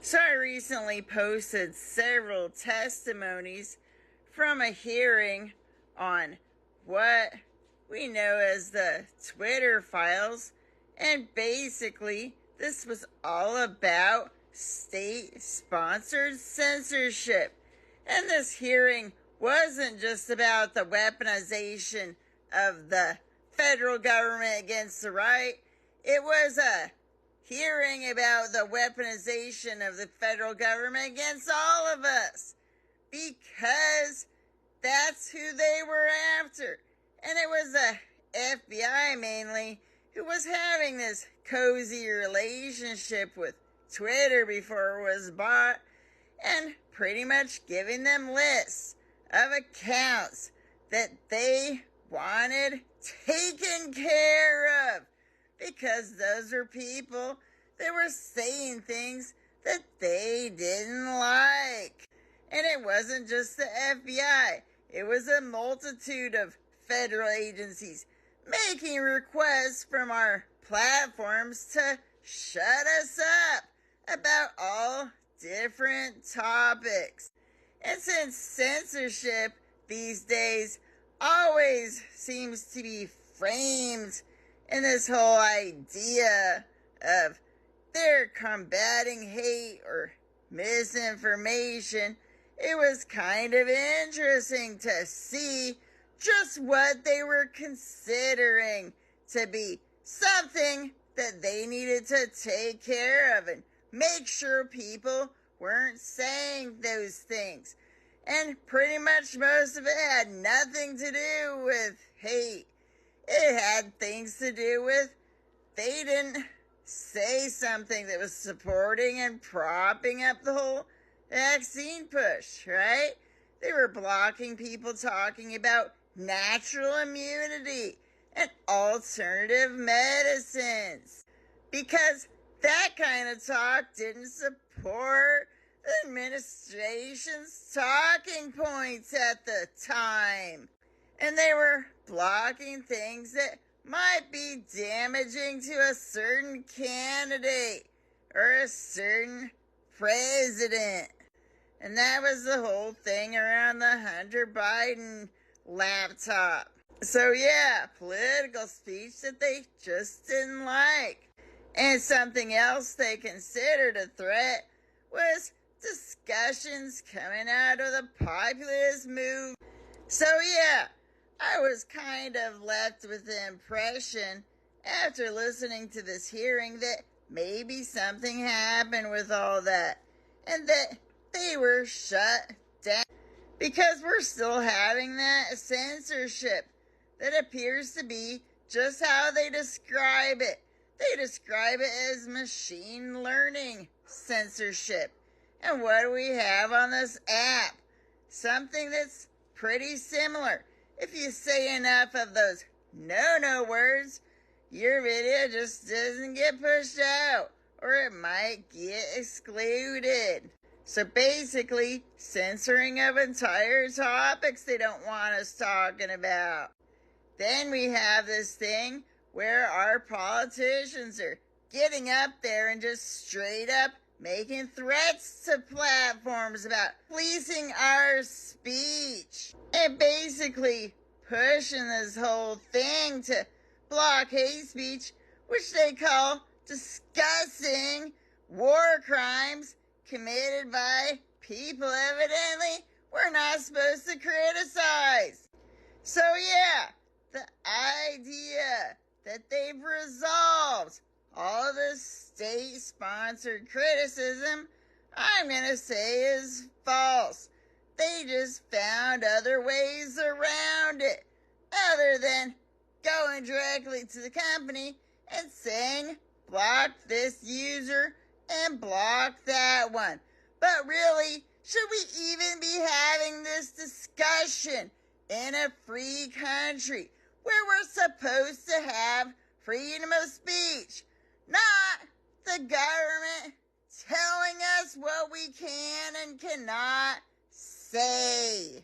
So I recently posted several testimonies from a hearing on what we know as the Twitter files. And basically, this was all about state-sponsored censorship. And this hearing wasn't just about the weaponization of the federal government against the right. It was a hearing about the weaponization of the federal government against all of us, because that's who they were after. And it was the FBI mainly who was having this cozy relationship with Twitter before it was bought, and pretty much giving them lists of accounts that they wanted taken care of, because those were people that were saying things that they didn't like. And it wasn't just the FBI. It was a multitude of federal agencies making requests from our platforms to shut us up about all different topics. And since censorship these days always seems to be framed in this whole idea of they're combating hate or misinformation, it was kind of interesting to see just what they were considering to be something that they needed to take care of and make sure people weren't saying those things. And pretty much most of it had nothing to do with hate. It had things to do with they didn't say something that was supporting and propping up the whole vaccine push, right? They were blocking people talking about natural immunity and alternative medicines, because that kind of talk didn't support the administration's talking points at the time. And they were blocking things that might be damaging to a certain candidate or a certain president. And that was the whole thing around the Hunter Biden laptop. So yeah, political speech that they just didn't like. And something else they considered a threat was discussions coming out of the populist movement. So yeah, I was kind of left with the impression after listening to this hearing that maybe something happened with all that and that they were shut down, because we're still having that censorship that appears to be just how they describe it. They describe it as machine learning censorship. And what do we have on this app? Something that's pretty similar. If you say enough of those no words, your video just doesn't get pushed out, or it might get excluded. So basically, censoring of entire topics they don't want us talking about. Then we have this thing where our politicians are getting up there and just straight up making threats to platforms about policing our speech, and basically pushing this whole thing to block hate speech, which they call discussing war crimes committed by people evidently we're not supposed to criticize. So yeah, the idea that they've resolved all of this state-sponsored criticism, I'm going to say is false. They just found other ways around it, other than going directly to the company and saying, block this user and block that one. But really, should we even be having this discussion in a free country where we're supposed to have freedom of speech? Not the government telling us what we can and cannot say.